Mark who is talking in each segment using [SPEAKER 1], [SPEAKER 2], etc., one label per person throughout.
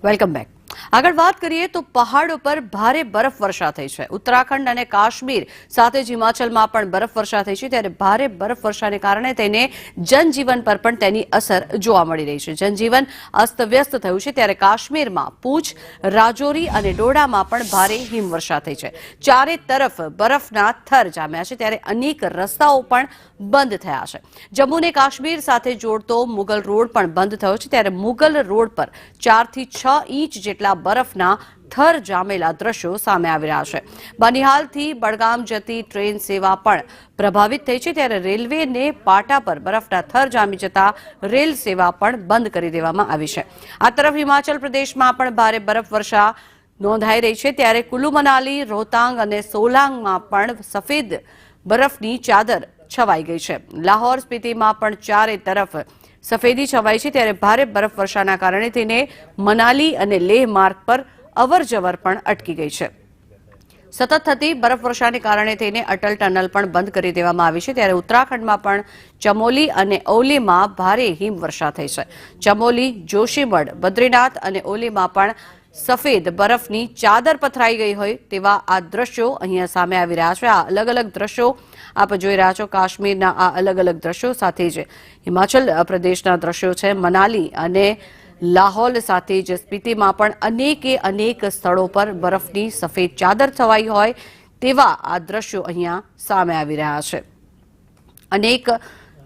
[SPEAKER 1] Welcome back. આગળ વાત કરીએ તો પહાડો પર ભારે બરફવર્ષા થઈ છે। ઉત્તરાખંડ અને કાશ્મીર સાથે જ હિમાચલમાં પણ બરફવર્ષા થઈ છે, ત્યારે ભારે બરફવર્ષાને કારણે તેને જનજીવન પર પણ તેની અસર જોવા મળી રહી છે। જનજીવન અસ્તવ્યસ્ત થયું છે, ત્યારે કાશ્મીરમાં પૂંછ, રાજૌરી અને ડોડામાં પણ ભારે હિમવર્ષા થઈ છે। ચારે તરફ બરફના થર જામ્યા છે, ત્યારે અનેક રસ્તાઓ પણ બંધ થયા છે। જમ્મુને કાશ્મીર સાથે જોડતો મુગલ રોડ પણ બંધ થયો છે, ત્યારે મુગલ રોડ પર 4 થી 6 ઇંચ જેટલા બરફના થર જામેલા દ્રશ્યો સામે આવી રહ્યા છે। બનિહાલથી બડગામ જતી ટ્રેન સેવા પણ પ્રભાવિત થઈ છે, ત્યારે રેલવેને પાટા પર બરફના થર જામી જતા રેલ સેવા પણ બંધ કરી દેવામાં આવી છે। આ તરફ હિમાચલ પ્રદેશમાં પણ ભારે બરફવર્ષા નોંધાઈ રહી છે, ત્યારે કુલ્લુ મનાલી, રોહતાંગ અને સોલાંગમાં પણ સફેદ બરફની ચાદર છવાઈ ગઈ છે। લાહોર સ્પીતિમાં પણ ચારે તરફ સફેદી છવાઈ છે, ત્યારે ભારે બરફવર્ષાના કારણે તેને મનાલી અને લેહ માર્ગ પર અવરજવર પણ અટકી ગઈ છે। સતત થતી બરફવર્ષાને કારણે તેને અટલ ટનલ પણ બંધ કરી દેવામાં આવી છે, ત્યારે ઉત્તરાખંડમાં પણ ચમોલી અને ઓલીમાં ભારે હિમવર્ષા થઈ છે। ચમોલી, જોશીમઠ, બદ્રીનાથ અને ઓલીમાં પણ સફેદ બરફની ચાદર પથરાઈ ગઈ હોય તેવા આ દ્રશ્યો અહીંયા સામે આવી રહ્યા છે। આ અલગ અલગ દ્રશ્યો આપ જોઈ રહ્યા છો, કાશ્મીરના આ અલગ અલગ દ્રશ્યો સાથે જ હિમાચલ પ્રદેશના દ્રશ્યો છે। મનાલી અને લાહોલ સાથે જ સ્પીતિમાં પણ અનેક સ્થળો પર બરફની સફેદ ચાદર છવાઈ હોય તેવા આ દ્રશ્યો અહીંયા સામે આવી રહ્યા છે। અનેક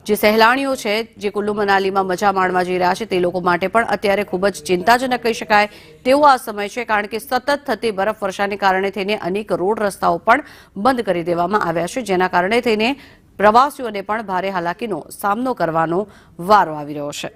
[SPEAKER 1] જે સહેલાણીઓ છે જે કુલ્લુ મનાલીમાં મજા માણવા જઈ રહ્યા છે તે લોકો માટે પણ અત્યારે ખૂબ જ ચિંતાજનક કહી શકાય તેવો આ સમય છે, કારણ કે સતત થતી બરફવર્ષાને કારણે થઈને અનેક રોડ રસ્તાઓ પણ બંધ કરી દેવામાં આવ્યા છે, જેના કારણે થઈને પ્રવાસીઓને પણ ભારે હાલાકીનો સામનો કરવાનો વારો આવી રહ્યો છે।